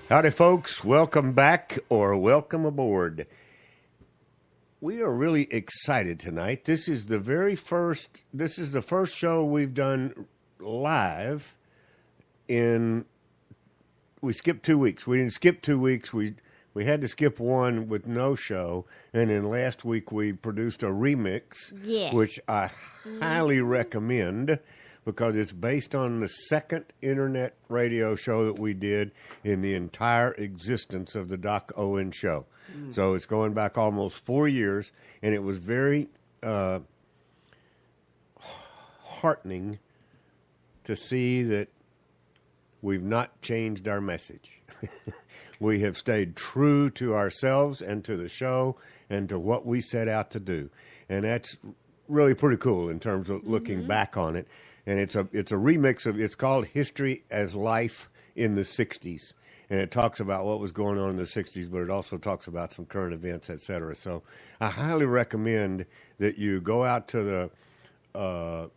Howdy, folks. Welcome back or welcome aboard. We are really excited tonight. This is the first show we've done live we skipped 2 weeks. We didn't skip 2 weeks. We had to skip one with no show. And then last week we produced a remix, which I highly recommend, because it's based on the second internet radio show that we did in the entire existence of the Doc Owen Show. So it's going back almost 4 years, and it was very heartening to see that we've not changed our message. We have stayed true to ourselves and to the show and to what we set out to do. And that's really pretty cool in terms of looking back on it. And it's a remix of, it's called History as Life in the 60s. And it talks about what was going on in the 60s, but it also talks about some current events, et cetera. So I highly recommend that you go out to the,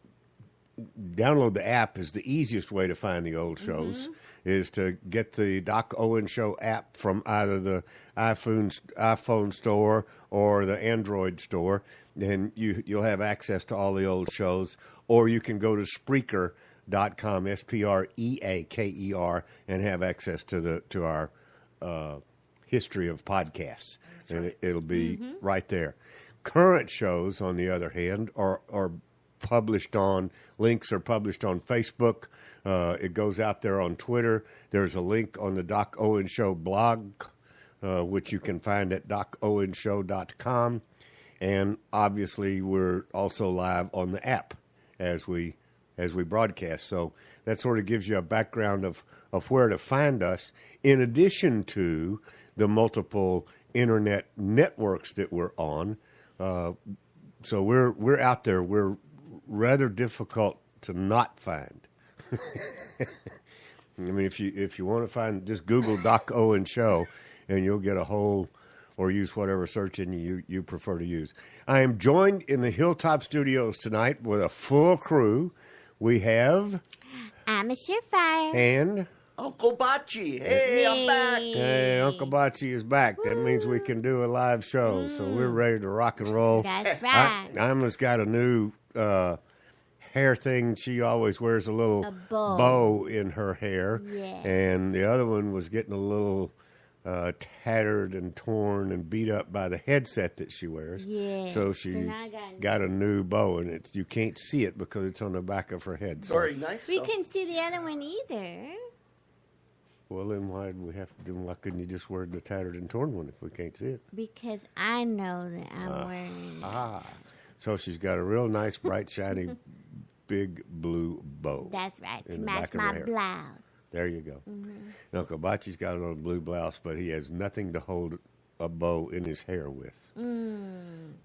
download the app is the easiest way to find the old shows, is to get the Doc Owen Show app from either the iPhone store or the Android store. Then you'll have access to all the old shows. Or you can go to Spreaker.com, Spreaker, and have access to our history of podcasts. That's and right. It'll be right there. Current shows, on the other hand, are published on, links are published on Facebook. It goes out there on Twitter. There's a link on the Doc Owen Show blog, which you can find at docowenshow.com. And obviously, we're also live on the app as we broadcast. So that sort of gives you a background of where to find us, in addition to the multiple internet networks that we're on. So we're out there. We're rather difficult to not find. I mean, if you want to find, just Google Doc Owen Show, and you'll get a whole, or use whatever search engine you prefer to use. I am joined in the Hilltop Studios tonight with a full crew. We have... I'm a Surefire. And... Uncle Bocce. Hey, I'm back. Hey, Uncle Bocce is back. That means we can do a live show. So we're ready to rock and roll. That's right. Alma's got a new hair thing. She always wears a little bow in her hair. Yeah. And the other one was getting a little... tattered and torn and beat up by the headset that she wears. Yeah. So she got a new bow, and you can't see it because it's on the back of her head. So. Very nice. We couldn't see the other one either. Well, then why couldn't you just wear the tattered and torn one if we can't see it? Because I know that I'm wearing it. So she's got a real nice, bright, shiny, big blue bow. That's right, to match my blouse. There you go. Uncle Bocce's got it on a blue blouse, but he has nothing to hold a bow in his hair with,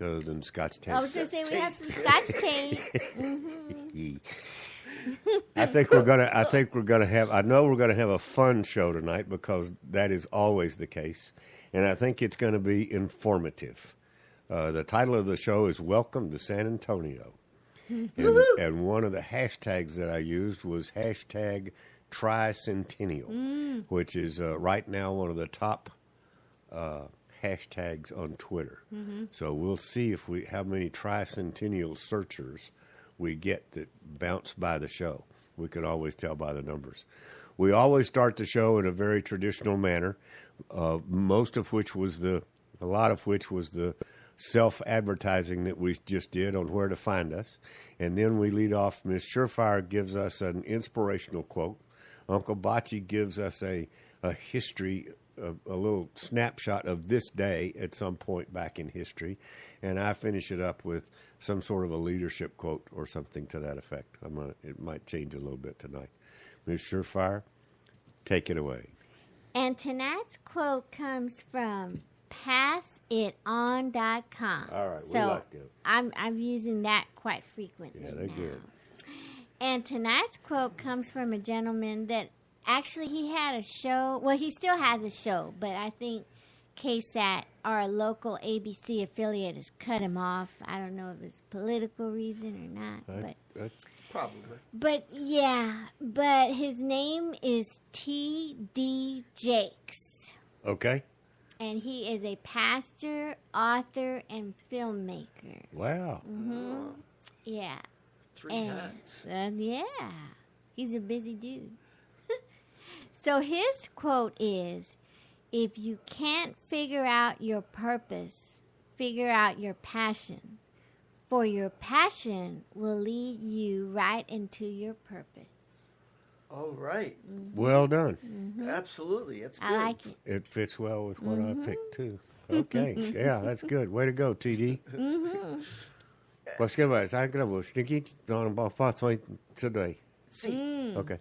other than Scotch tape. I was just saying we have some Scotch tape. I know we're gonna have a fun show tonight, because that is always the case, and I think it's going to be informative. The title of the show is "Welcome to San Antonio," and one of the hashtags that I used was hashtag Tricentennial, which is right now one of the top hashtags on Twitter. So we'll see how many tricentennial searchers we get that bounce by the show. We can always tell by the numbers. We always start the show in a very traditional manner, a lot of which was the self-advertising that we just did on where to find us. And then we lead off. Ms. Surefire gives us an inspirational quote. Uncle Bocce gives us a history, a little snapshot of this day at some point back in history. And I finish it up with some sort of a leadership quote or something to that effect. It might change a little bit tonight. Ms. Surefire, take it away. And tonight's quote comes from passiton.com. All right, we like that. I'm using that quite frequently. Yeah, they're good. And tonight's quote comes from a gentleman that actually he had a show. Well, he still has a show, but I think KSAT, our local ABC affiliate, has cut him off. I don't know if it's political reason or not, but Probably. But his name is T.D. Jakes. Okay. And he is a pastor, author, and filmmaker. Wow. Yeah. Three And, hats. yeah. He's a busy dude. So his quote is, if you can't figure out your purpose, figure out your passion. For your passion will lead you right into your purpose. All right. Well done. Absolutely. That's good. I like it. It fits well with what I picked, too. Okay. Yeah, that's good. Way to go, TD. Vad ska jag vara? Så här grabbar, stickigt. De bara fast today. See. Okay.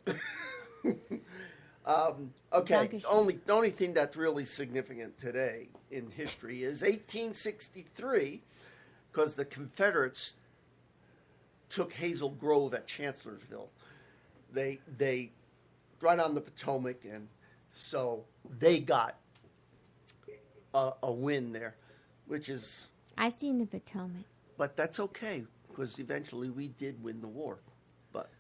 Okay. Dankeschön. The only thing that's really significant today in history is 1863, because the Confederates took Hazel Grove at Chancellorsville. They right on the Potomac, and so they got a win there, which is, I've seen the Potomac. but that's okay because eventually we did win the war, but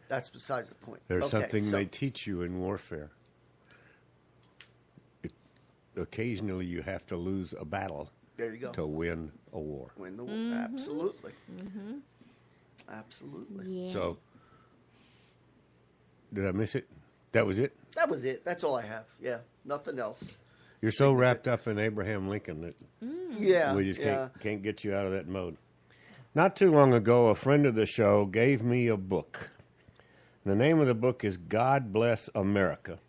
that's besides the point. There's Okay, something so- they teach you in warfare. Occasionally, you have to lose a battle There you go. to win a war. Win the war. Absolutely. Absolutely. Yeah. So, did I miss it? That was it? That was it. That's all I have. Yeah, nothing else. You're so wrapped up in Abraham Lincoln that Yeah, we just yeah. can't get you out of that mode. Not too long ago, a friend of the show gave me a book. The name of the book is God Bless America,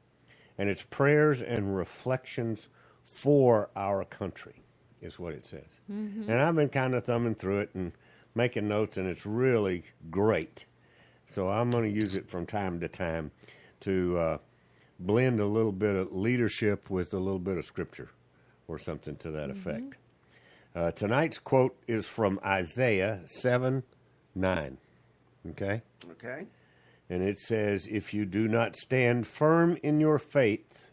and it's prayers and reflections for our country, is what it says. And I've been kind of thumbing through it and making notes, and it's really great. So I'm going to use it from time to time to blend a little bit of leadership with a little bit of scripture or something to that effect. Tonight's quote is from Isaiah 7:9. Okay? Okay. And it says, if you do not stand firm in your faith,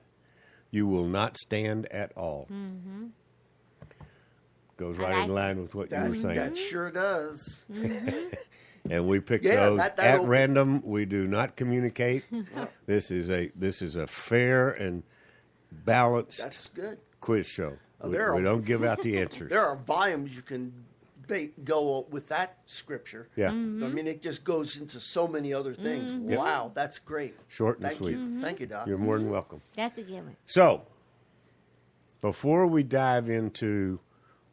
you will not stand at all. Goes I right like in line with what you were saying. That sure does. And we picked Yeah, those that at open- random. We do not communicate. This is a fair and balanced That's good. quiz show. Oh, We there are- don't give out the answers. There are volumes you can go with that scripture. Yeah. I mean, it just goes into so many other things. Wow, that's great. Short and Thank sweet. you. Thank you, Doc. You're more than welcome. That's a good one. So, before we dive into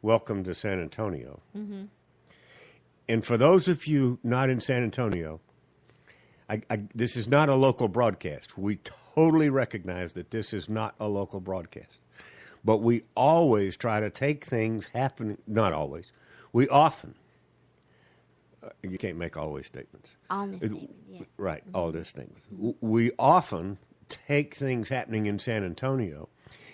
Welcome to San Antonio, and for those of you not in San Antonio, this is not a local broadcast. We totally recognize that this is not a local broadcast. But we always try to take things happening, not always, we often, you can't make always statements. Honest statement, yeah. Right, all those statements. We often take things happening in San Antonio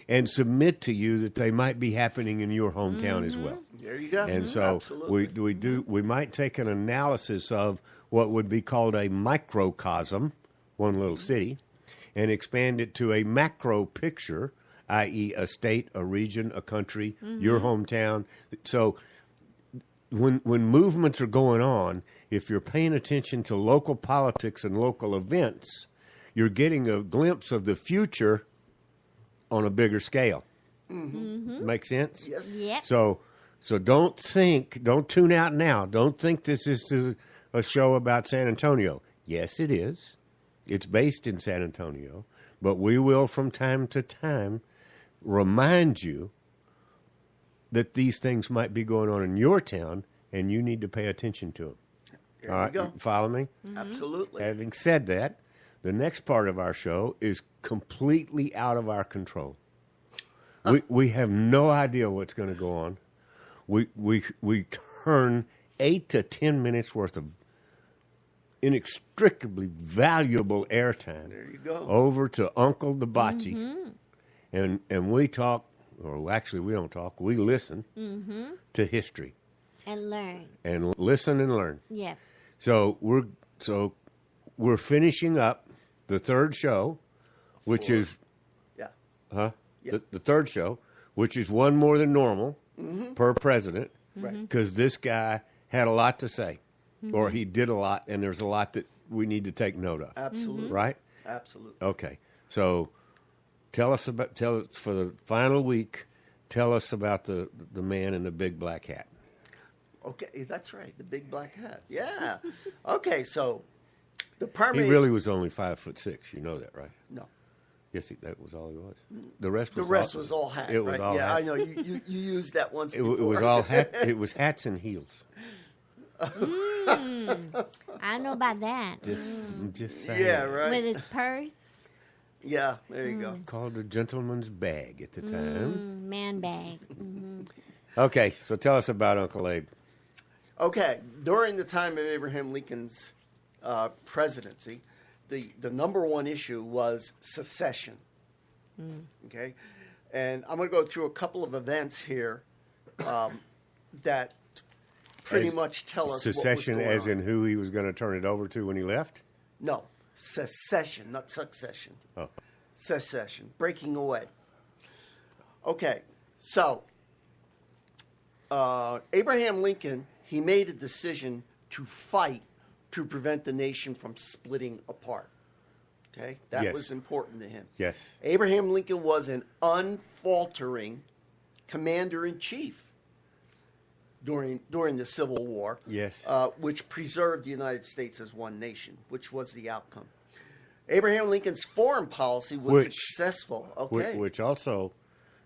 and submit to you that they might be happening in your hometown as well. There you go. And so Absolutely. we might take an analysis of what would be called a microcosm, one little city, and expand it to a macro picture, i.e. a state, a region, a country, your hometown. So when movements are going on, if you're paying attention to local politics and local events, you're getting a glimpse of the future on a bigger scale. Make sense? Yes. Yep. So don't tune out now. Don't think this is a show about San Antonio. Yes, it is. It's based in San Antonio, but we will from time to time remind you that these things might be going on in your town, and you need to pay attention to them. There All you right, go. follow me? Absolutely. Having said that, the next part of our show is completely out of our control. We have no idea what's going to go on. We turn 8 to 10 minutes worth of inextricably valuable airtime There you go. over to Uncle the Bocce, and we talk, or actually we don't talk. We listen to history And learn. and listen and learn. Yep. So we're finishing up the third show, which is Yeah. the third show, which is one more than normal per president, Right. because this guy had a lot to say. or he did a lot, and there's a lot that we need to take note of. Absolutely. Right? Absolutely. Okay. So tell us for the final week, tell us about the man in the big black hat. Okay, that's right. The big black hat. Yeah. Okay, so the He primary. really was only 5'6". You know that, right? No. Yes, that was all he was. The rest The was rest all, was all hat. It was right? all yeah, hat. I know. You used that once It, before. it was all hat. It was hats and heels. I know about that. Just saying. Yeah, right. With his purse, Yeah, there you go. Called a gentleman's bag at the time. man bag. Okay, so tell us about Uncle Abe. Okay, during the time of Abraham Lincoln's presidency, the number one issue was secession. Okay, and I'm going to go through a couple of events here that pretty much tell us Secession, what was going as on. in who he was going to turn it over to when he left. No, secession, not succession. Oh. Secession, breaking away. Okay, so Abraham Lincoln, he made a decision to fight to prevent the nation from splitting apart. Okay, that Yes. was important to him. Yes. Abraham Lincoln was an unfaltering commander-in-chief during the Civil War. Yes. Which preserved the United States as one nation, which was the outcome. Abraham Lincoln's foreign policy was successful. Okay. Which also,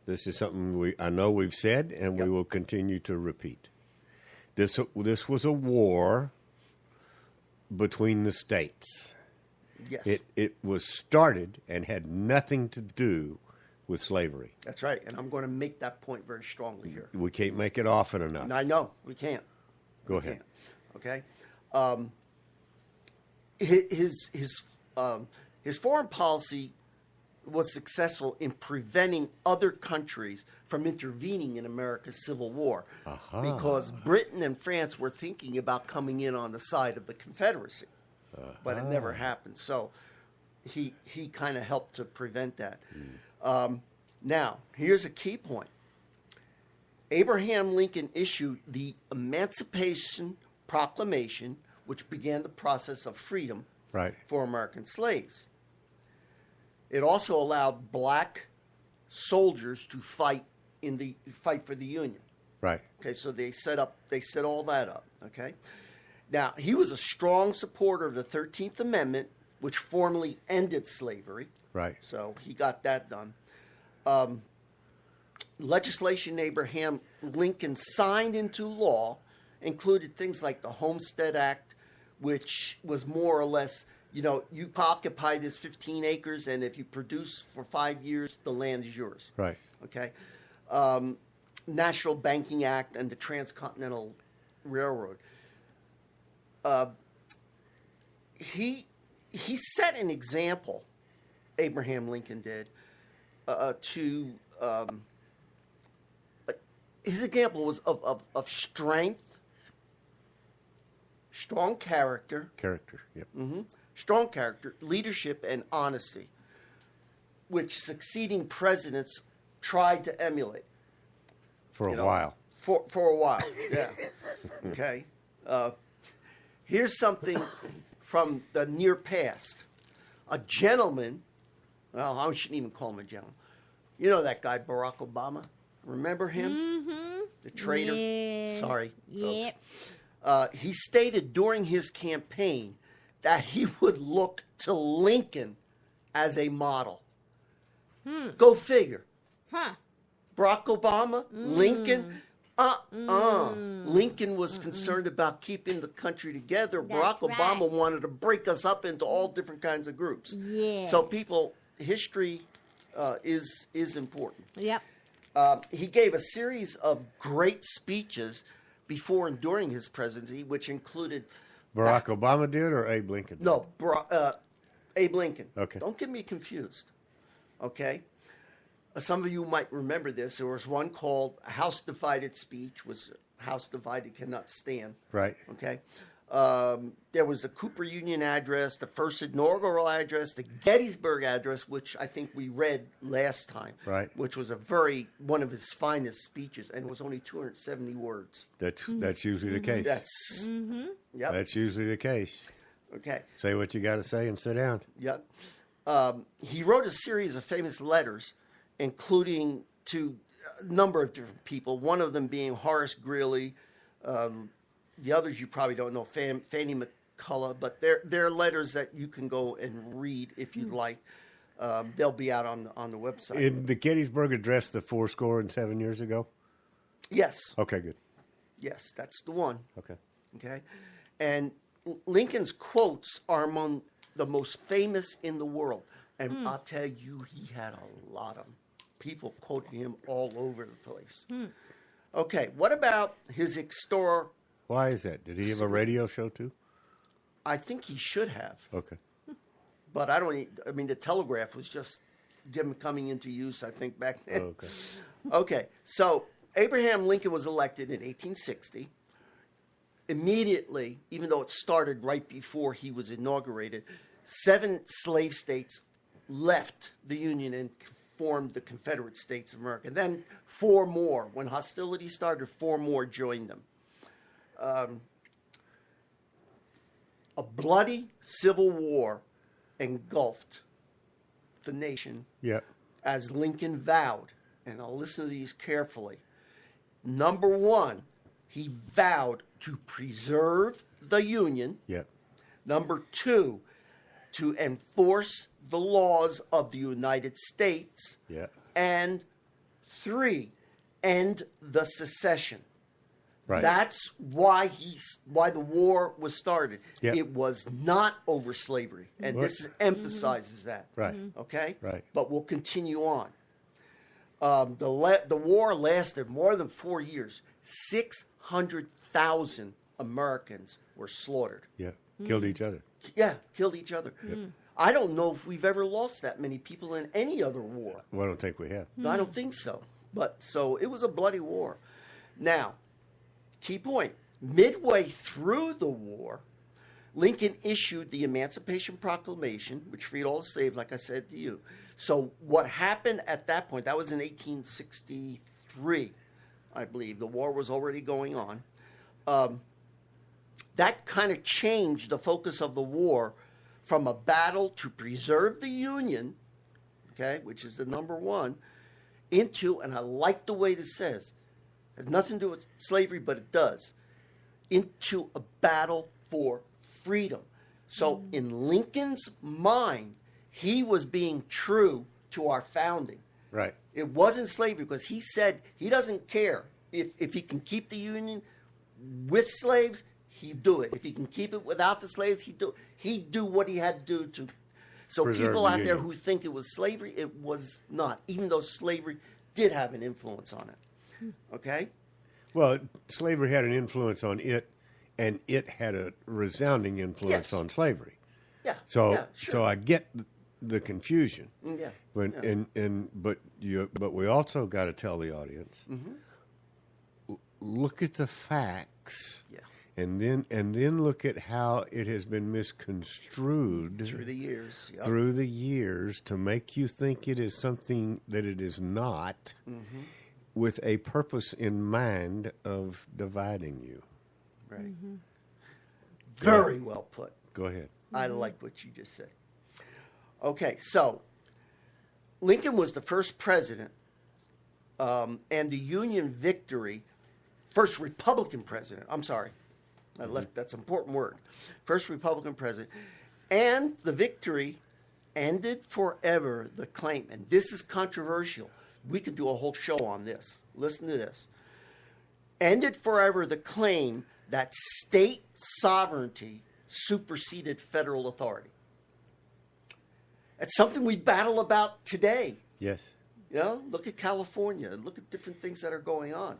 this is something I know we've said, and we will continue to repeat. This was a war between the states. Yes. It was started and had nothing to do with slavery. That's right. And I'm going to make that point very strongly here. We can't make it often enough. And I know we can't. Go We ahead. can't. Okay. His foreign policy was successful in preventing other countries from intervening in America's Civil War because Britain and France were thinking about coming in on the side of the Confederacy, but it never happened. So he kind of helped to prevent that. Now, here's a key point. Abraham Lincoln issued the Emancipation Proclamation, which began the process of freedom Right. for American slaves. It also allowed black soldiers to fight for the Union. Right. Okay, so they set all that up. Okay, now he was a strong supporter of the 13th Amendment, which formally ended slavery. Right. So he got that done. Legislation Abraham Lincoln signed into law included things like the Homestead Act, which was more or less, you occupy this 15 acres, and if you produce for 5 years, the land is yours. Right. Okay. National Banking Act and the Transcontinental Railroad. He set an example, Abraham Lincoln did, his example was of strength, strong character, Yep. strong character, leadership, and honesty, which succeeding presidents tried to emulate. For a while. For a while, yeah. Okay. Here's something from the near past. A gentleman, well, I shouldn't even call him a gentleman. You know that guy, Barack Obama? Remember him? Mm-hmm. The traitor? Yeah. Sorry, Yep. folks. He stated during his campaign that he would look to Lincoln as a model. Go figure. Huh. Barack Obama, Lincoln. Lincoln was concerned about keeping the country together. That's Barack Obama right. wanted to break us up into all different kinds of groups. Yes. So history is important. Yep. He gave a series of great speeches before and during his presidency, which included Barack Obama did or Abe Lincoln did? no Abe Lincoln. Okay. Don't get me confused. Okay. Some of you might remember this. There was one called House Divided Speech, was House Divided Cannot Stand. Right. Okay. There was the Cooper Union Address, the first inaugural address, the Gettysburg Address, which I think we read last time, Right. which was one of his finest speeches, and it was only 270 words. That's usually the case. Yep. That's usually the case. Okay. Say what you got to say and sit down. Yep. He wrote a series of famous letters, including to a number of different people, one of them being Horace Greeley. The others you probably don't know, Fannie McCullough, but they're letters that you can go and read if you'd like. They'll be out on the website. In the Gettysburg Address, the 7 years ago? Yes. Okay, good. Yes, that's the one. Okay. Okay. And Lincoln's quotes are among the most famous in the world. And I'll tell you, he had a lot of them. People quoting him all over the place. Okay, what about his historic? Why is that? Did he have a radio show too? I think he should have, Okay. but I mean, the telegraph was just coming into use, I think, back then. Okay. Okay, so Abraham Lincoln was elected in 1860. Immediately, even though it started right before he was inaugurated, 7 slave states left the Union and formed the Confederate States of America. And then 4 more. When hostilities started, 4 more joined them. A bloody civil war engulfed the nation Yeah. as Lincoln vowed, and I'll listen to these carefully. Number 1, he vowed to preserve the Union. Yeah. Number 2, to enforce the laws of the United States. Yeah. And 3, end the secession. Right. That's why the war was started. Yep. It was not over slavery, and this emphasizes that. Right. Okay. Right. But we'll continue on. The war lasted more than 4 years. 600,000 Americans were slaughtered. Yeah. Killed each other. Yeah, killed each other. I don't know if we've ever lost that many people in any other war. Well, I don't think we have. I don't think so. But so it was a bloody war. Now, key point. Midway through the war, Lincoln issued the Emancipation Proclamation, which freed all the slaves, like I said to you. So what happened at that point, that was in 1863, I believe. The war was already going on. That kind of changed the focus of the war from a battle to preserve the Union, okay, which is the number 1, into, and I like the way this says, has nothing to do with slavery, but it does, into a battle for freedom. So in Lincoln's mind, he was being true to our founding. Right. It wasn't slavery because he said he doesn't care if he can keep the Union with slaves, he'd do it. If he can keep it without the slaves, he'd do what he had to do to. So Preserve people the out there Union. who think it was slavery, it was not, even though slavery did have an influence on it. Okay? Well, slavery had an influence on it, and it had a resounding influence Yes. on slavery. Yeah. So, yeah, sure. so I get the confusion. Yeah. But but we also got to tell the audience, look at the facts, Yeah. and then look at how it has been misconstrued Through the years. Yep. through the years to make you think it is something that it is not, with a purpose in mind of dividing you. Right. Very well put. Go ahead. I like what you just said. Okay, so Lincoln was the first president, and the Union victory, first Republican president. I'm sorry, I left. That's an important word. First Republican president, and the victory ended forever the claim. And this is controversial. We could do a whole show on this. Listen to this. Ended forever the claim that state sovereignty superseded federal authority. It's something we battle about today. Yes. You know, look at California. Look at different things that are going on.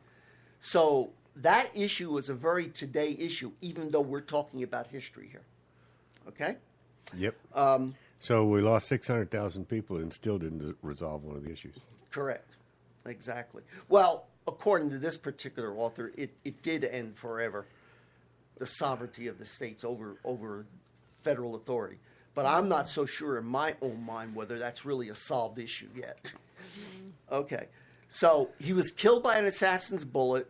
So that issue is a very today issue, even though we're talking about history here. Okay? Yep. So we lost 600,000 people and still didn't resolve one of the issues. Correct. Exactly. Well, according to this particular author, it did end forever. the sovereignty of the states over federal authority. But I'm not so sure in my own mind whether that's really a solved issue yet. Okay. So he was killed by an assassin's bullet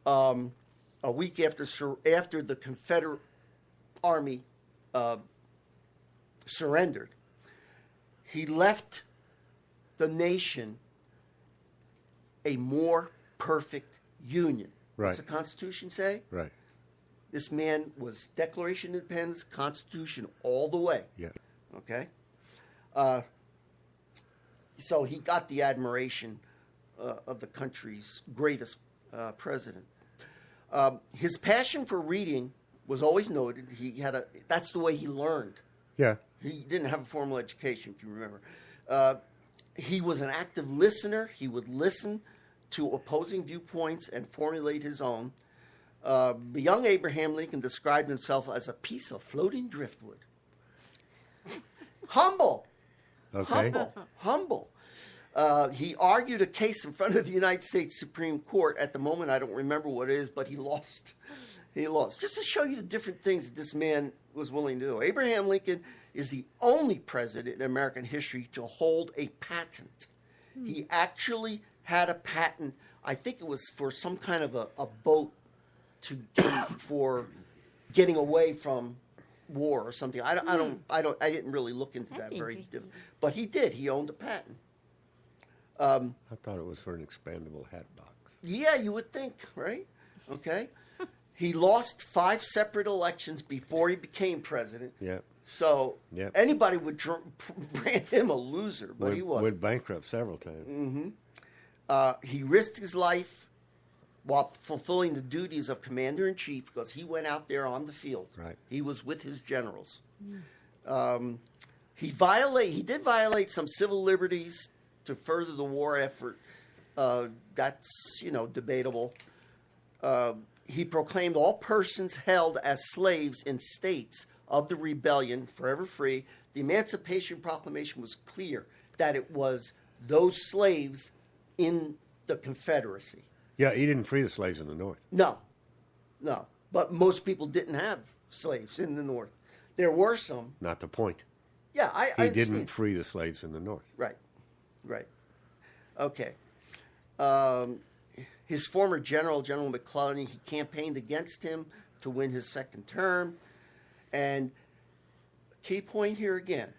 a week after the Confederate Army surrendered. He left the nation a more perfect union. Right. What's the Constitution say? Right. This man was Declaration of Independence, Constitution all the way. Yeah. Okay? So he got the admiration of the country's greatest president. His passion for reading was always noted. That's the way he learned. Yeah. He didn't have a formal education, if you remember. He was an active listener. He would listen to opposing viewpoints and formulate his own. The young Abraham Lincoln described himself as a piece of floating driftwood. Humble. Okay. Humble. He argued a case in front of the United States Supreme Court. At the moment, I don't remember what it is, but he lost. He lost. Just to show you the different things that this man was willing to do. Abraham Lincoln is the only president in American history to hold a patent. He actually had a patent. I think it was for some kind of a boat for getting away from war or something. I didn't really look into That's that very interesting. deep, but he did. He owned a patent. I thought it was for an expandable hat box. Yeah, you would think, right? Okay. He lost 5 separate elections before he became president. Yeah. So Yep. anybody would brand him a loser, but he wasn't. Went bankrupt several times. He risked his life while fulfilling the duties of commander-in-chief because he went out there on the field. Right. He was with his generals. He did violate some civil liberties to further the war effort. That's, debatable. He proclaimed all persons held as slaves in states of the rebellion forever free. The Emancipation Proclamation was clear that it was those slaves in the Confederacy. Yeah, he didn't free the slaves in the North. No. But most people didn't have slaves in the North. There were some. Not the point. Yeah, I He understand. didn't free the slaves in the North. Right. Okay. His former General McClellan, he campaigned against him to win his second term. And key point here again,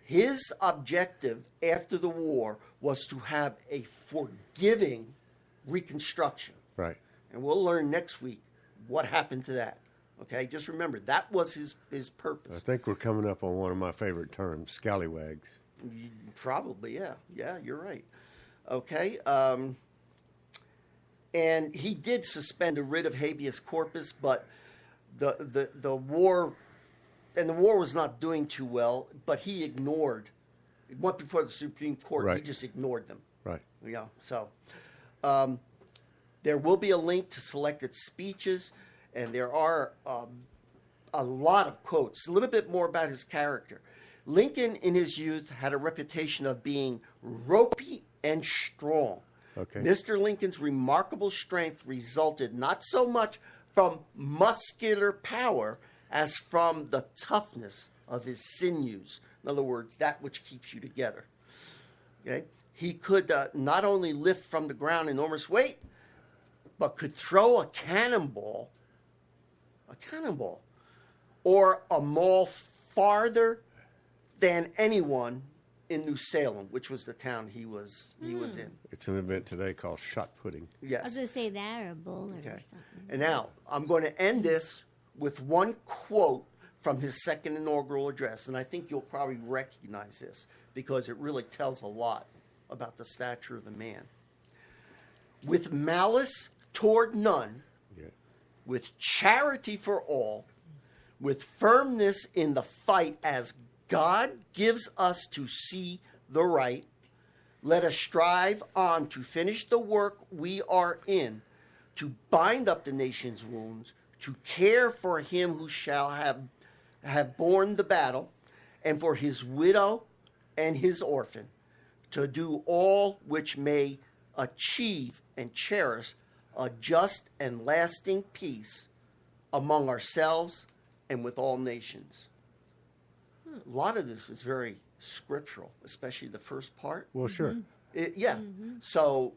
his objective after the war was to have a forgiving Reconstruction. Right. And we'll learn next week what happened to that. Okay, just remember, that was his purpose. I think we're coming up on one of my favorite terms, scallywags. Probably, yeah. Yeah, you're right. Okay. And he did suspend a writ of habeas corpus, but the war, and the war was not doing too well, but he ignored. It went before the Supreme Court. Right. He just ignored them. Right. Yeah. So there will be a link to selected speeches, and there are a lot of quotes. A little bit more about his character. Lincoln, in his youth, had a reputation of being ropey and strong. Okay. Mr. Lincoln's remarkable strength resulted not so much from muscular power as from the toughness of his sinews. In other words, that which keeps you together. Okay? He could not only lift from the ground enormous weight, but could throw a cannonball, or a maul farther than anyone in New Salem, which was the town he was in. It's an event today called shot putting. Yes. I was going to say that or a bowler or Okay. something. And now I'm going to end this with one quote from his second inaugural address, and I think you'll probably recognize this because it really tells a lot about the stature of the man. With malice toward none, Yeah. with charity for all, with firmness in the fight as God gives us to see the right, let us strive on to finish the work we are in, to bind up the nation's wounds, to care for him who shall have borne the battle, and for his widow and his orphan, to do all which may achieve and cherish a just and lasting peace among ourselves and with all nations. A lot of this is very scriptural, especially the first part. Well, sure. So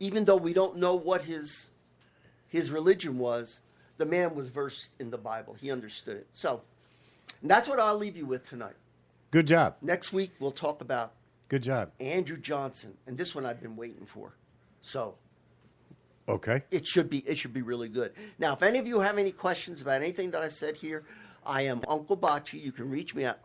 even though we don't know what his religion was, the man was versed in the Bible. He understood it. So that's what I'll leave you with tonight. Good job. Next week, we'll talk about Good job. Andrew Johnson. And this one I've been waiting for. So Okay. it should be really good. Now, if any of you have any questions about anything that I've said here, I am Uncle Bocce. You can reach me at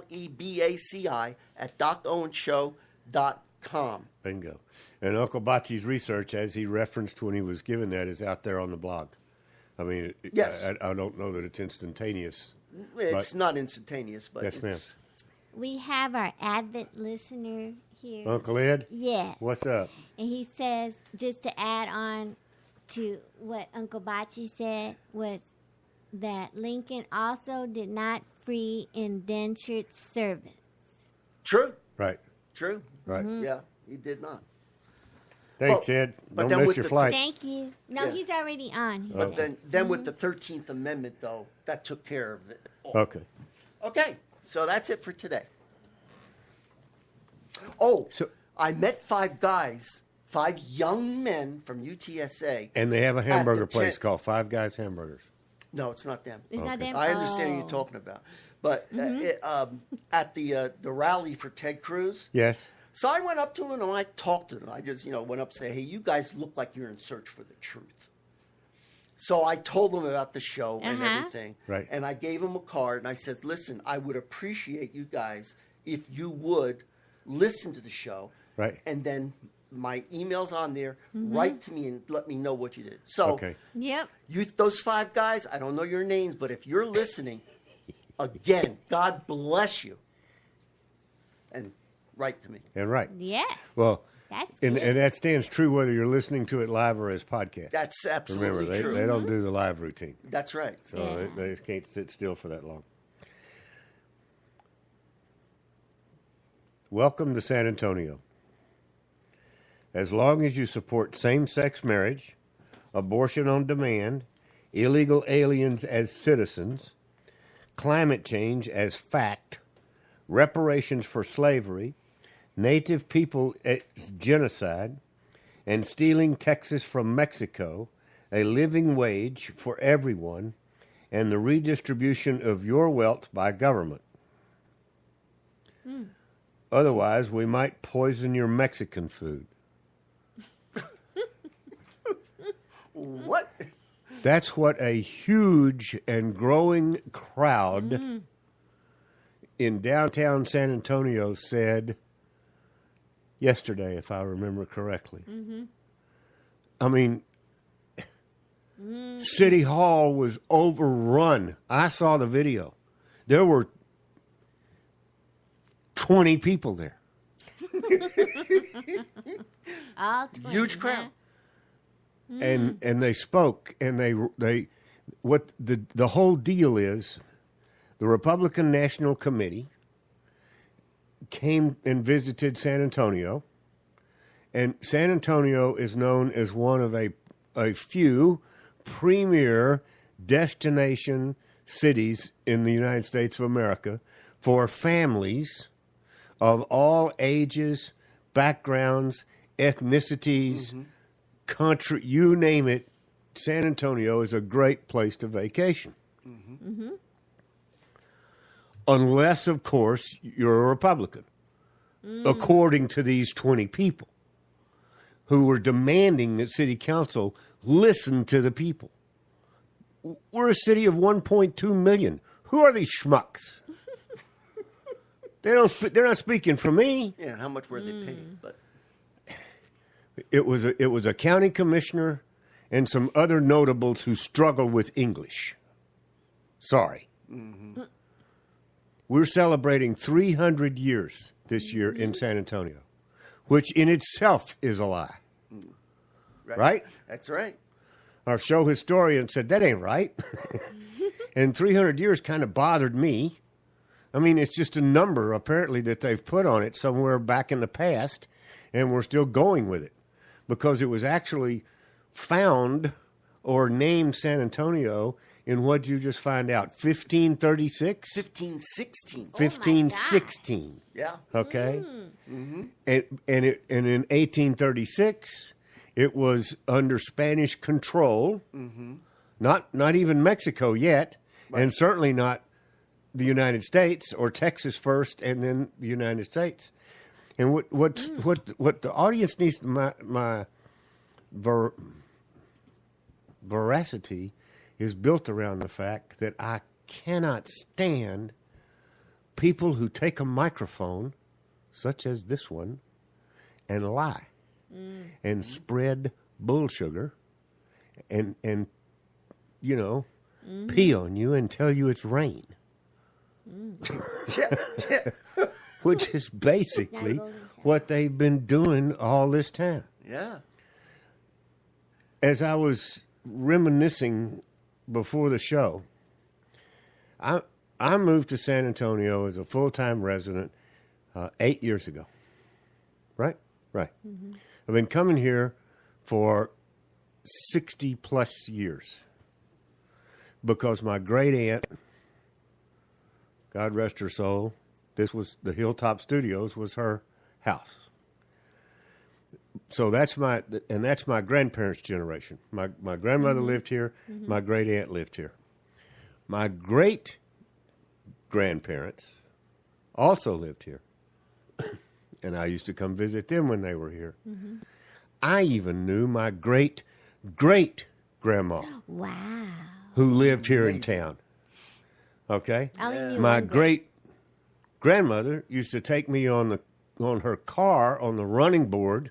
UNCLEBACI at DocOwenShow.com. Bingo. And Uncle Bocce's research, as he referenced when he was given that, is out there on the blog. I mean, Yes. I don't know that it's instantaneous. It's not instantaneous, but Yes, ma'am. it's... We have our avid listener here. Uncle Ed? Yeah. What's up? And he says, just to add on to what Uncle Bocce said, was that Lincoln also did not free indentured servants. True. Right. True. Right. Yeah, he did not. Thanks, Well, Ed. but Don't then miss with your the- flight. Thank you. No, Yeah. he's already on. But then with the 13th Amendment, though, that took care of it all. Okay. Okay, so that's it for today. Oh, So- I met 5 guys, 5 young men from UTSA. And they have a hamburger place tent. called Five Guys Hamburgers. No, it's not them. It's not Okay. them. I understand what Oh. you're talking about. But at the rally for Ted Cruz, Yes. so I went up to him and I talked to him. I just, went up and said, hey, you guys look like you're in search for the truth. So I told them about the show and everything. Right. And I gave them a card and I said, listen, I would appreciate you guys if you would listen to the show. Right. And then my email's on there. Write to me and let me know what you did. So Okay. Yep. those 5 guys, I don't know your names, but if you're listening, again, God bless you. And write to me. And right. Yeah. Well, That's and good. that stands true whether you're listening to it live or as podcast. That's absolutely Remember, true. they don't do the live routine. That's right. So Yeah. they just can't sit still for that long. Welcome to San Antonio. As long as you support same-sex marriage, abortion on demand, illegal aliens as citizens, climate change as fact, reparations for slavery, native people as genocide, and stealing Texas from Mexico, a living wage for everyone, and the redistribution of your wealth by government. Otherwise, we might poison your Mexican food. What? That's what a huge and growing crowd in downtown San Antonio said yesterday, if I remember correctly. I mean, City Hall was overrun. I saw the video. There were 20 people there. All 20, Huge crowd. And they spoke, and they what the whole deal is, the Republican National Committee came and visited San Antonio, and San Antonio is known as one of a few premier destination cities in the United States of America for families of all ages, backgrounds, ethnicities, country, you name it. San Antonio is a great place to vacation. Unless, of course, you're a Republican, according to these 20 people who were demanding that city council listen to the people. We're a city of 1.2 million. Who are these schmucks? They're not speaking for me. Yeah, and how much were they paid? But It was a county commissioner and some other notables who struggle with English. Sorry. We're celebrating 300 years this year in San Antonio, which in itself is a lie. Right? That's right. Our show historian said, that ain't right. And 300 years kind of bothered me. I mean, it's just a number, apparently, that they've put on it somewhere back in the past, and we're still going with it. Because it was actually found or name San Antonio in what you just find out? 1536? 1516. 1516. Yeah. Okay? And in 1836, it was under Spanish control. Not even Mexico yet, and certainly not the United States, or Texas first and then the United States. And what the audience needs, my veracity is built around the fact that I cannot stand people who take a microphone, such as this one, and lie and spread bull sugar and you know, pee on you and tell you it's rain. Which is basically what they've been doing all this time. Yeah. As I was reminiscing before the show, I moved to San Antonio as a full-time resident 8 years ago. Right? Right. I've been coming here for 60-plus years because my great aunt, God rest her soul, this was the Hilltop Studios was her house. So that's my grandparents' generation. My grandmother lived here. My great aunt lived here. My great grandparents also lived here, and I used to come visit them when they were here. I even knew my great grandma. Wow. Who lived here in town. Okay, my great grandmother used to take me on her car on the running board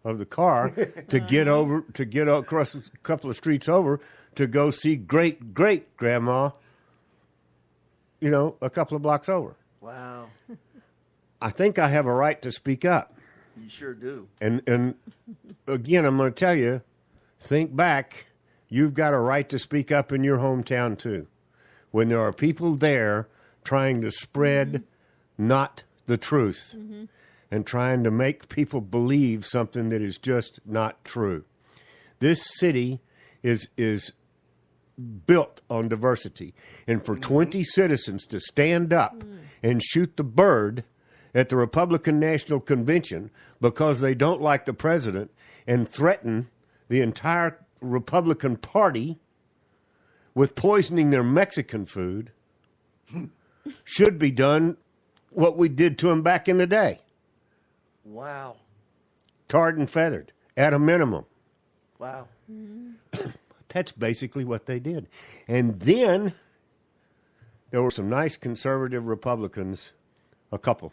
of the car to get across a couple of streets over to go see great grandma. You know, a couple of blocks over. Wow. I think I have a right to speak up. You sure do. And again, I'm going to tell you, think back. You've got a right to speak up in your hometown, too. When there are people there trying to spread not the truth and trying to make people believe something that is just not true. This city is built on diversity. And for 20 citizens to stand up and shoot the bird at the Republican National Convention because they don't like the president and threaten the entire Republican Party with poisoning their Mexican food should be done what we did to them back in the day. Wow. Tarred and feathered at a minimum. Wow. That's basically what they did. And then there were some nice conservative Republicans, a couple,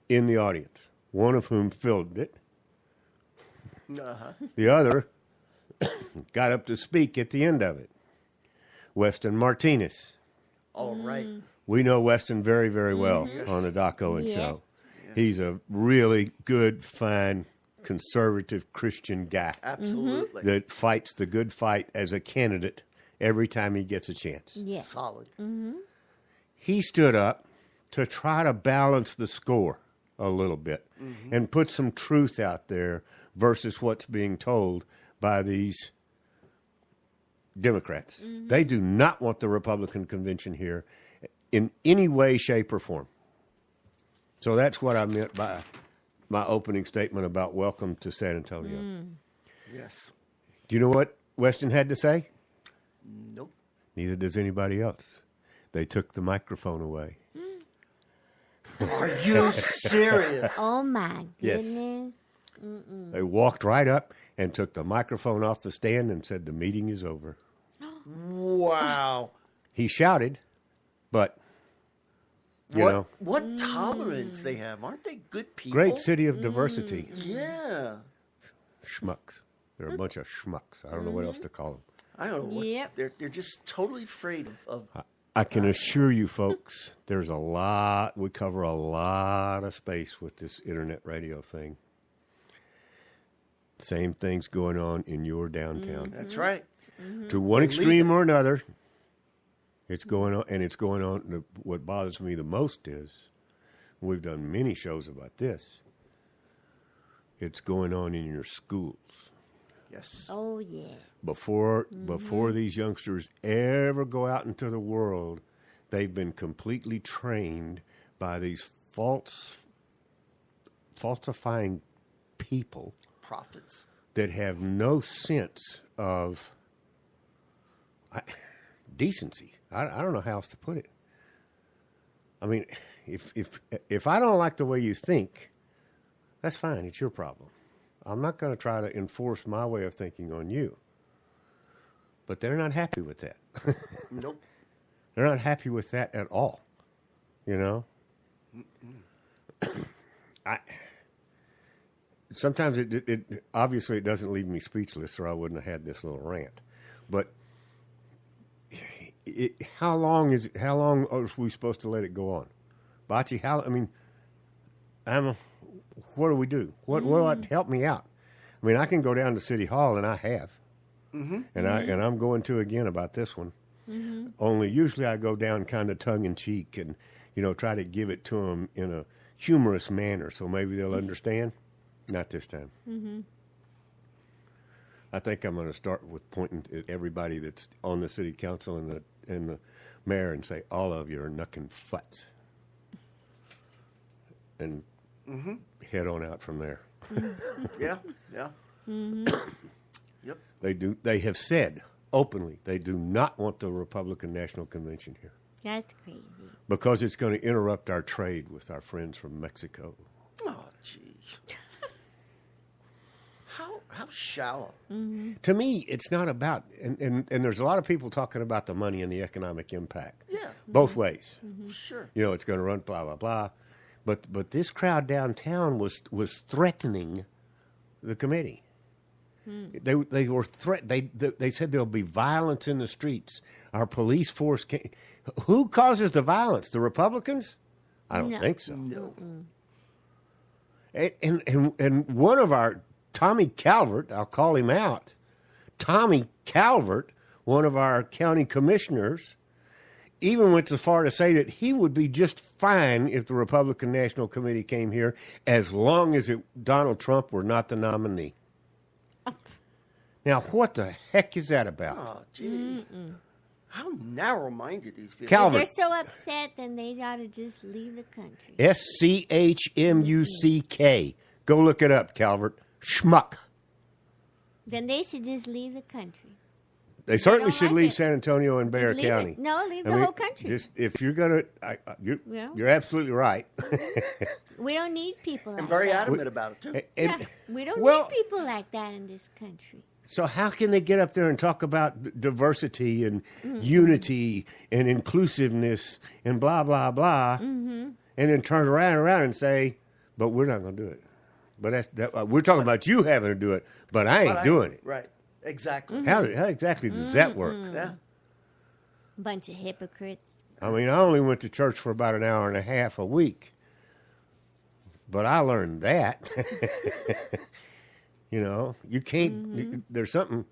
in the audience, one of whom filmed it. The other got up to speak at the end of it. Weston Martinez. All right. We know Weston very, very well on the Doc Owen Show. He's a really good, fine, conservative Christian guy. Absolutely. That fights the good fight as a candidate every time he gets a chance. Yeah. Solid. He stood up to try to balance the score a little bit and put some truth out there versus what's being told by these Democrats. They do not want the Republican convention here in any way, shape, or form. So that's what I meant by my opening statement about welcome to San Antonio. Yes. Do you know what Weston had to say? Nope. Neither does anybody else. They took the microphone away. Are you serious? Oh, my Yes. goodness. They walked right up and took the microphone off the stand and said, the meeting is over. Wow. He shouted, but, you know, What tolerance they have. Aren't they good people? great city of diversity. Yeah. Schmucks. They're a bunch of schmucks. I don't know what else to call them. I don't know. Yep. They're just totally afraid of I can assure you, folks, there's a lot, we cover a lot of space with this internet radio thing. Same things going on in your downtown. That's right. To one extreme or another, it's going on, and it's going on. What bothers me the most is, we've done many shows about this, it's going on in your schools. Yes. Oh, yeah. Before these youngsters ever go out into the world, they've been completely trained by these falsifying people Prophets. that have no sense of decency. I don't know how else to put it. I mean, if I don't like the way you think, that's fine. It's your problem. I'm not going to try to enforce my way of thinking on you. But they're not happy with that. Nope. They're not happy with that at all. You know? Sometimes it obviously it doesn't leave me speechless, or I wouldn't have had this little rant. But how long are we supposed to let it go on? Bocce, what do we do? What help me out? I mean, I can go down to City Hall, and I have. And I'm going to again about this one. Only usually I go down kind of tongue in cheek and try to give it to them in a humorous manner, so maybe they'll understand. Not this time. I think I'm going to start with pointing at everybody that's on the city council and the mayor and say, all of you are knucking futs, and head on out from there. Yeah. Yep. They have said openly they do not want the Republican National Convention here. That's crazy. Because it's going to interrupt our trade with our friends from Mexico. Oh, gee. How shallow. To me, it's not about, and there's a lot of people talking about the money and the economic impact. Yeah. Both ways. Sure. It's going to run blah, blah, blah. But this crowd downtown was threatening the committee. They were they said there'll be violence in the streets. Our police force can't. Who causes the violence? The Republicans? I don't think so. No. And one of our Tommy Calvert, I'll call him out. Tommy Calvert, one of our county commissioners, even went so far to say that he would be just fine if the Republican National Committee came here as long as Donald Trump were not the nominee. Now, what the heck is that about? Oh, gee. How narrow-minded these people Calvert. If they're so upset, then they ought to just leave the country. SCHMUCK. Go look it up, Calvert. Schmuck. Then they should just leave the country. They certainly don't should like leave it. San Antonio and Bexar Leave County. it. No, leave the whole country. Just if you're gonna, you're absolutely right. We don't need people like and very that. adamant about it, too. Yeah, we don't well- need people like that in this country. So how can they get up there and talk about diversity and unity and inclusiveness and blah blah blah, and then turn around and say, "But we're not going to do it." But we're talking about you having to do it, but I ain't doing it. Right. Exactly. How exactly does that work? Yeah. Bunch of hypocrites. I mean, I only went to church for about an hour and a half a week, but I learned that. You can't. There's something.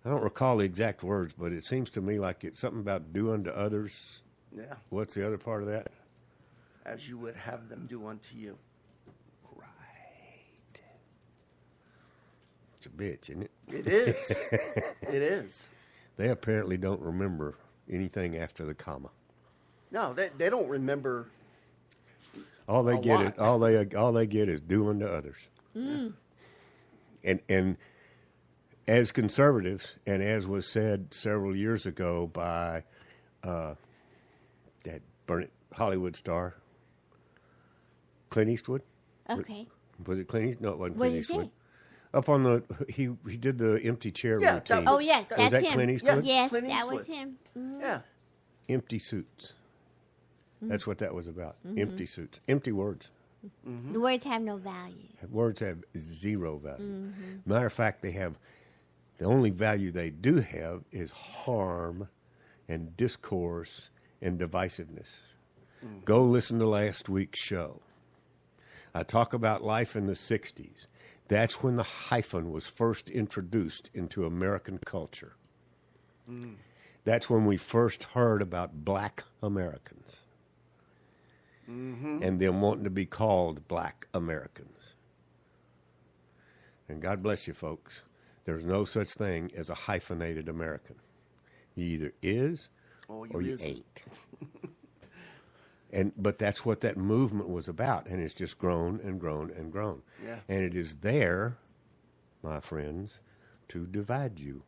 I don't recall the exact words, but it seems to me like it's something about do unto others. Yeah. What's the other part of that? As you would have them do unto you. Right. It's a bitch, isn't it? It is. It is. They apparently don't remember anything after the comma. No, they don't remember. All they A get lot. is all they get is do unto others. And as conservatives, and as was said several years ago by that Hollywood star Clint Eastwood. Okay. Was it Clint Eastwood? No, it wasn't What Clint did he Eastwood. say? Up on he did the empty chair Yeah, routine. that Oh, yes, Was that's that him. Clint Eastwood? Yes, Clint that was Eastwood. him. Yeah. Empty suits. That's what that was about. Empty suits. Empty words. The words have no value. Words have zero value. Matter of fact, the only value they do have is harm and discourse and divisiveness. Go listen to last week's show. I talk about life in the 60s. That's when the hyphen was first introduced into American culture. That's when we first heard about black Americans. And them wanting to be called black Americans. And God bless you, folks. There's no such thing as a hyphenated American. You either is or you ain't. But that's what that movement was about, and it's just grown and grown and grown. Yeah. And it is there, my friends, to divide you,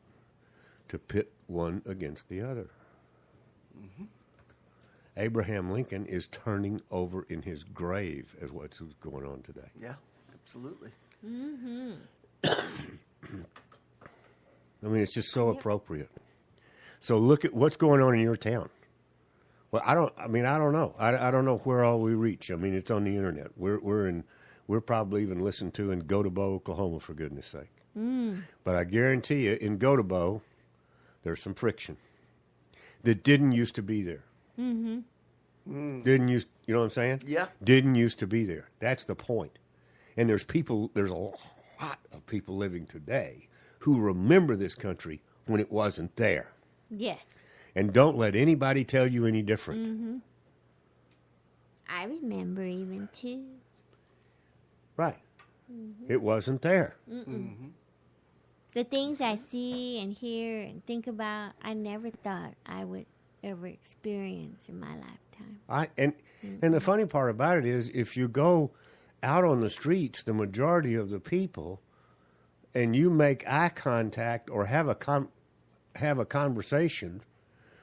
to pit one against the other. Mm-hmm. Abraham Lincoln is turning over in his grave as what's going on today. Yeah, absolutely. Mm-hmm. I mean, it's just so appropriate. So look at what's going on in your town. Well, I don't know. I don't know where all we reach. I mean, it's on the internet. We're probably even listened to in Gotebo, Oklahoma, for goodness sake. Mm. But I guarantee you, in Gotebo, there's some friction that didn't used to be there. Mm-hmm. Didn't used, you know what I'm saying? Yeah. Didn't used to be there. That's the point. And there's a lot of people living today who remember this country when it wasn't there. Yeah. And don't let anybody tell you any different. Mm-hmm. I remember even too. Right. Mm-hmm. It wasn't there. Mm-hmm. The things I see and hear and think about, I never thought I would ever experience in my lifetime. And the funny part about it is, if you go out on the streets, the majority of the people, and you make eye contact or have a conversation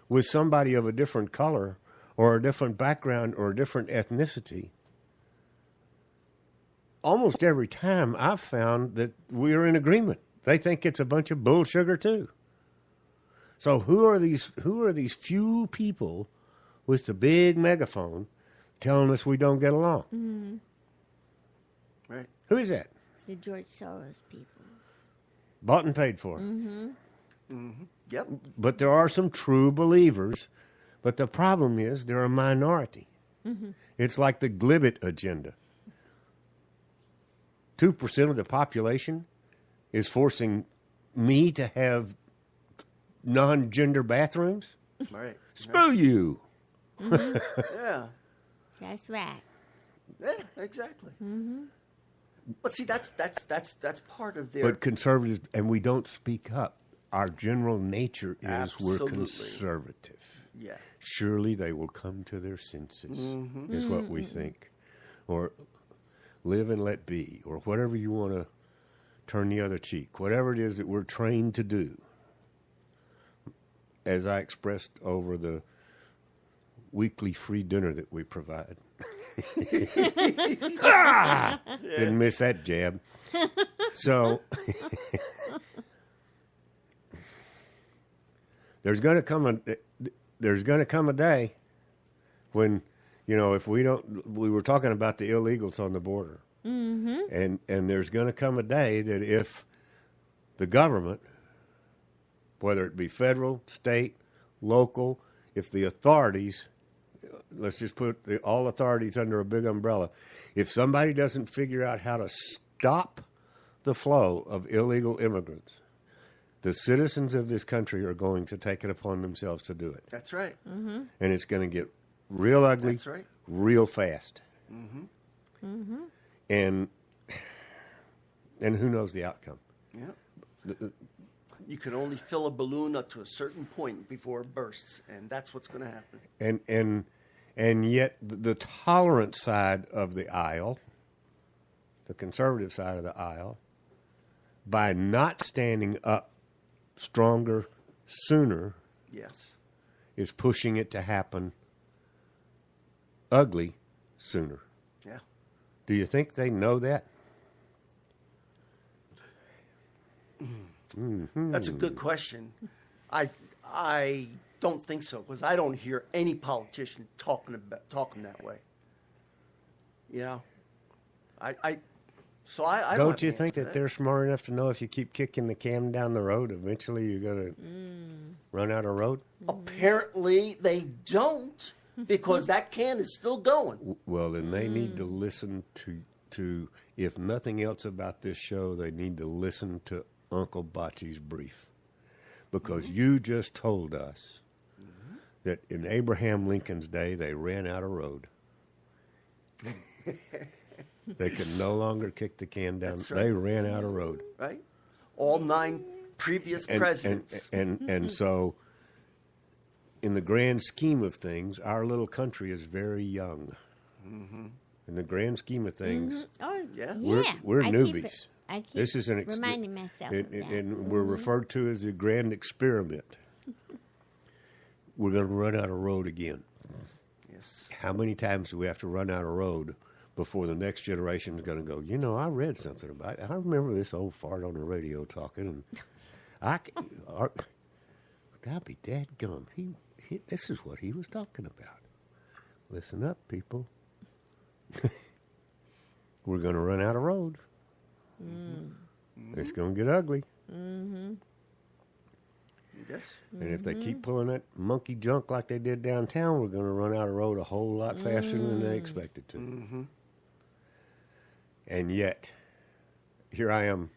with somebody of a different color or a different background or a different ethnicity, almost every time I've found that we're in agreement. They think it's a bunch of bull sugar too. So who are these few people with the big megaphone telling us we don't get along? Mm-hmm. Right. Who is that? The George Soros people. Bought and paid for. Mm-hmm. Mm-hmm. Yep. But there are some true believers. But the problem is they're a minority. Mm-hmm. It's like the Glibbit agenda. 2% of the population is forcing me to have non-gender bathrooms? Right. Screw you. Mm-hmm. Yeah. That's right. Yeah, exactly. Mm-hmm. But see, that's part of their... But conservatives, and we don't speak up. Our general nature is Absolutely. We're conservative. Yeah. Surely they will come to their senses, is what we think. Or live and let be, or whatever you want to turn the other cheek, whatever it is that we're trained to do. As I expressed over the weekly free dinner that we provide. Didn't miss that jab. So there's going to come a day when, if we were talking about the illegals on the border, and there's going to come a day that if the government, whether it be federal, state, local, if the authorities, let's just put all authorities under a big umbrella, if somebody doesn't figure out how to stop the flow of illegal immigrants, the citizens of this country are going to take it upon themselves to do it. That's right. Mm-hmm. And it's going to get real ugly, That's right. real fast. Mm-hmm. Mm-hmm. And who knows the outcome? Yeah. You can only fill a balloon up to a certain point before it bursts, and that's what's going to happen. And yet the tolerant side of the aisle, the conservative side of the aisle, by not standing up stronger sooner, Yes. is pushing it to happen ugly sooner. Yeah. Do you think they know that? Mm-hmm. That's a good question. I don't think so, because I don't hear any politician talking that way. I Don't you think that they're smart enough to know if you keep kicking the can down the road, eventually you're going to run out of road? Apparently they don't, because that can is still going. Well, then they need to listen to, if nothing else about this show, they need to listen to Uncle Bocce's brief. Because you just told us that in Abraham Lincoln's day, they ran out of road. They could no longer kick the can down. That's right. They ran out of road. Right? all 9 previous presidents. And so, in the grand scheme of things, our little country is very young. Mm-hmm. In the grand scheme of things, Oh, Yeah. yeah. we're I newbies. I keep This is an reminding myself of that. and we're referred to as a grand experiment. We're going to run out of road again. Yes. How many times do we have to run out of road before the next generation is going to go, I read something about it. I remember this old fart on the radio talking, and that'd be dadgum. This is what he was talking about. Listen up, people. We're going to run out of road. It's going to get ugly. Yes. And if they keep pulling that monkey junk like they did downtown, we're going to run out of road a whole lot faster than they expected to. Mm-hmm. And yet, here I am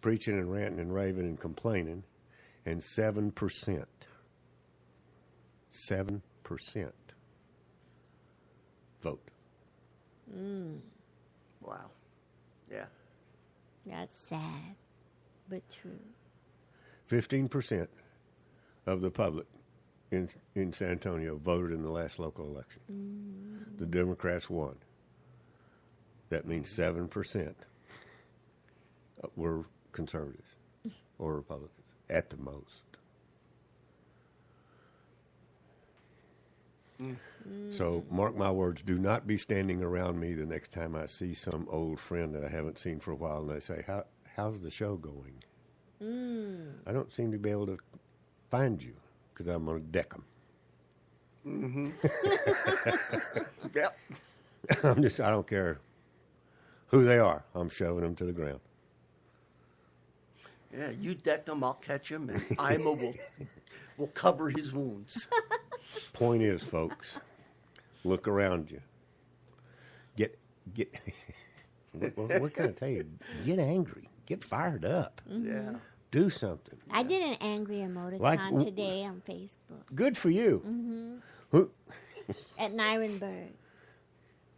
preaching and ranting and raving and complaining, and 7%. 7% vote. Wow. Yeah. That's sad, but true. 15% of the public in San Antonio voted in the last local election. The Democrats won. That means 7% were conservatives or Republicans at the most. So mark my words, do not be standing around me the next time I see some old friend that I haven't seen for a while and they say, how's the show going? I don't seem to be able to find you because I'm going to deck them. Yep. I don't care who they are. I'm shoving them to the ground. Yeah, you deck him, I'll catch him, and Ima will cover his wounds. Point is, folks, look around you. Get. What can I tell you? Get angry. Get fired up. Yeah. Do something. I did an angry emoticon Like- today on Facebook Good for you. Who? at Nirenberg.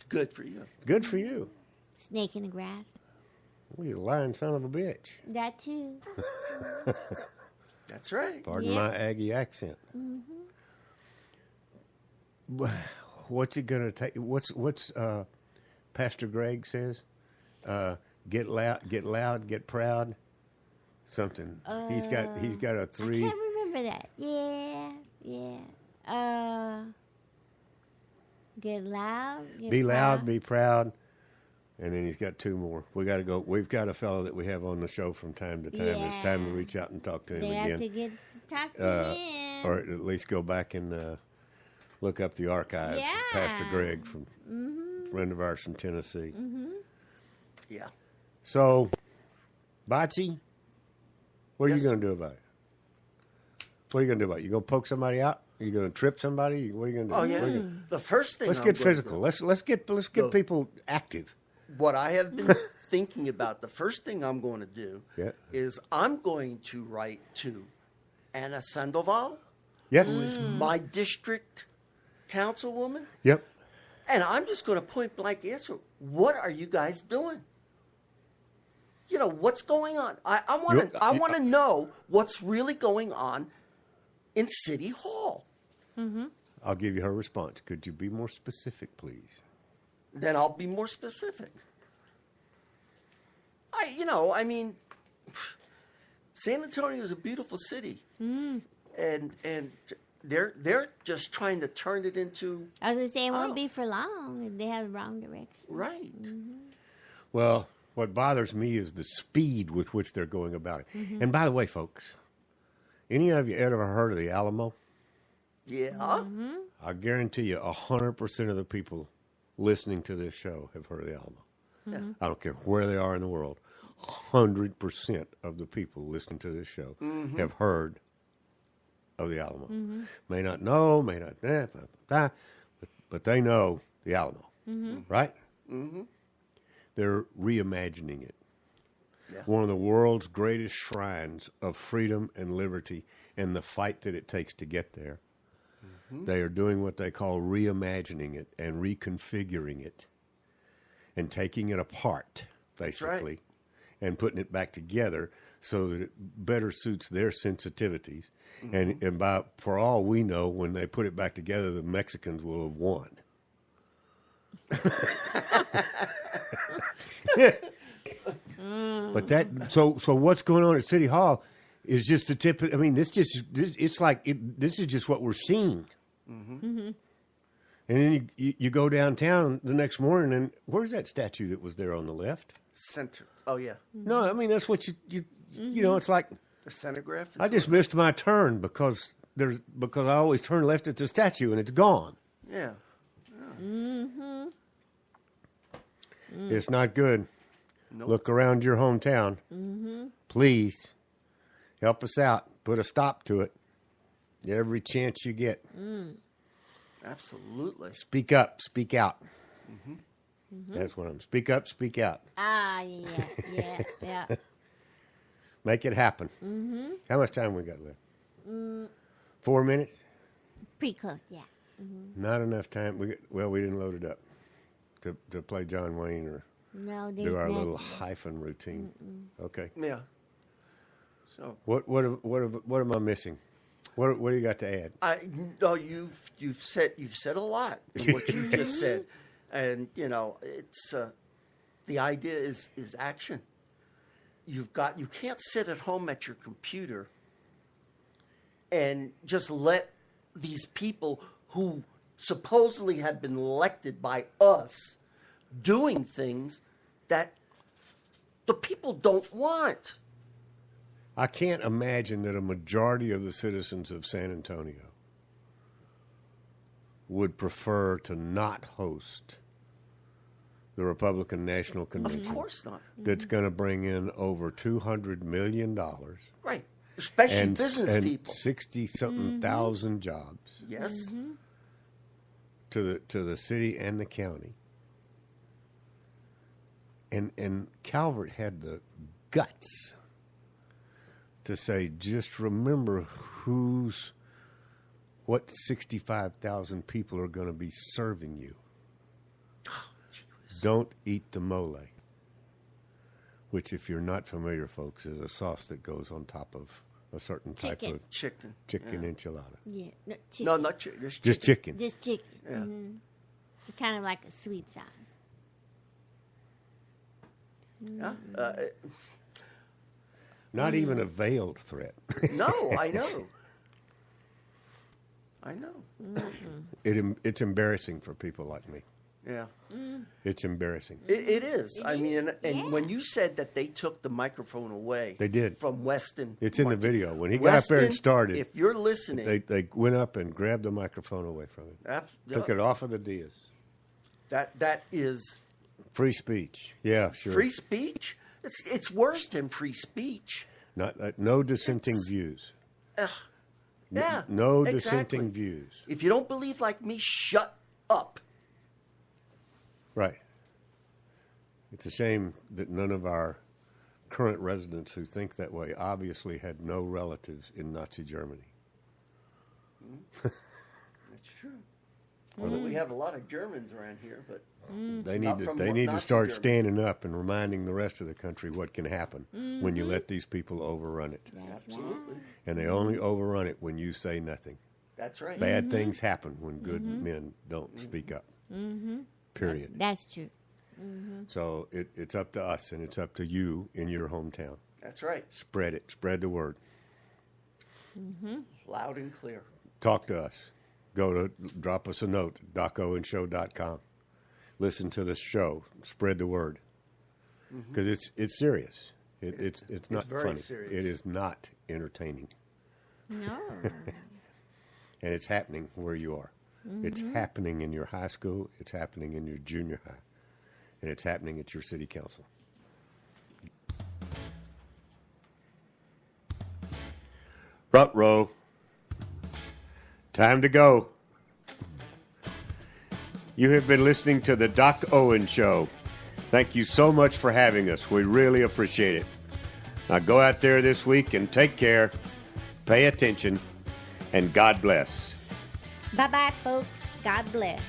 Good for you. Good for you. Snake in the grass. Well, you lying son of a bitch. That too. That's right. Pardon Yeah. my Aggie accent. What's it gonna take? What's Pastor Greg says? Get loud, get proud. Something. He's got a I 3. can't remember that. Yeah. Get loud. Get Be loud, proud. be proud. And then he's got 2 more. We got to go. We've got a fellow that we have on the show from time to time. It's time to Yeah. reach out and talk to him They again. have to get to talk to him. Or at least go back and look up the archives. Yeah. Pastor Greg, friend of ours from Tennessee. Yeah. So, Botsy, what are Yes. you going to do about it? What are you going to do about it? You going to poke somebody out? Are you going to trip somebody? What are you going to do? Oh yeah. What are you gonna- The first thing Let's I'm get gonna physical. do- Let's get Go. people active. What I have been thinking about, the first thing I'm going to do Yeah. is I'm going to write to Anna Sandoval, Yes. who is my district councilwoman, Yep. and I'm just going to point blank ask her, what are you guys doing? You know, what's going on? I want to know what's really going on in City Hall. I'll give you her response. Could you be more specific, please? Then I'll be more specific. I mean, San Antonio is a beautiful city, and they're just trying to turn it into I was going to say it Oh. won't be for long if they have the wrong direction. right. Well, what bothers me is the speed with which they're going about it. And by the way, folks, any of you ever heard of the Alamo? Yeah, I guarantee you 100% of the people listening to this show have heard of the Alamo. yeah. I don't care where they are in the world. 100% of the people listening to this show have heard of the Alamo. May not know, may not, but they know the Alamo, right? Mm-hmm. They're reimagining it. Yeah. One of the world's greatest shrines of freedom and liberty and the fight that it takes to get there. They are doing what they call reimagining it and reconfiguring it and taking it apart, basically, and putting it back together so that it better suits their sensitivities. And for all we know, when they put it back together, the Mexicans will have won. But so what's going on at City Hall is just the tip. I mean, this is just what we're seeing. And then you go downtown the next morning, and where's that statue that was there on the left? Center. Oh, yeah. No, I mean, that's what you know, it's like The centergraph? I just missed my turn because I always turn left at the statue and it's gone. Yeah. It's not good. Nope. Look around your hometown. Please help us out. Put a stop to it. Every chance you get. Absolutely. Speak up. Speak out. That's what I'm. Speak up. Speak out. Ah, yeah. Make it happen. How much time we got left? 4 minutes. Pretty close, yeah. Not enough time. We didn't load it up to play John Wayne or No, there's do our nothing. little hyphen routine. Okay. Yeah. So What am I missing? What do you got to add? you've said a lot in what you just said, and it's the idea is action. You can't sit at home at your computer and just let these people who supposedly have been elected by us doing things that the people don't want. I can't imagine that a majority of the citizens of San Antonio would prefer to not host the Republican National Convention. Of course not. That's going to bring in over $200 million. Right. Especially And, business and people. 60-something thousand jobs Yes. to the city and the county. And Calvert had the guts to say, just remember what 65,000 people are going to be serving you. Don't eat the mole, which, if you're not familiar, folks, is a sauce that goes on top of a certain type Chicken. of Chicken. chicken enchilada. Yeah. No, chicken. No, not chicken. Just chicken. Just chicken. Yeah. Kind of like a sweet sauce. Yeah. Not even a veiled threat. No, I know. I know. It's embarrassing for people like me. Yeah. It's embarrassing. It is. I mean, and Yeah. when you said that they took the microphone away, They did. from Weston. It's in the Martin. video. When he got up there and Weston, started, if you're listening, they went up and grabbed the microphone away from him. Took it off of the dais. That is Free speech. Yeah, sure. free speech. It's worse than free speech. No dissenting It's- views. Yeah. No exactly. dissenting views. If you don't believe like me, shut up. Right. It's a shame that none of our current residents who think that way obviously had no relatives in Nazi Germany. That's true. Although we have a lot of Germans around here, but They Not need from to Nazi start Germany. standing up and reminding the rest of the country what can happen when you let these people overrun it. That's absolutely. right. And they only overrun it when you say nothing. That's right. Bad things happen when good men don't speak up. Period. That's true. So it's up to us, and it's up to you in your hometown. That's right. Spread it. Spread the word. Loud and clear. Talk to us. Drop us a note, DocOwenShow.com. Listen to the show. Spread the word. Because it's serious. It's not very funny. serious. It is not entertaining. No. And it's happening where you are. It's happening in your high school. It's happening in your junior high. And it's happening at your city council. Front row. Time to go. You have been listening to the Doc Owen Show. Thank you so much for having us. We really appreciate it. Now go out there this week and take care, pay attention, and God bless. Bye-bye, folks. God bless.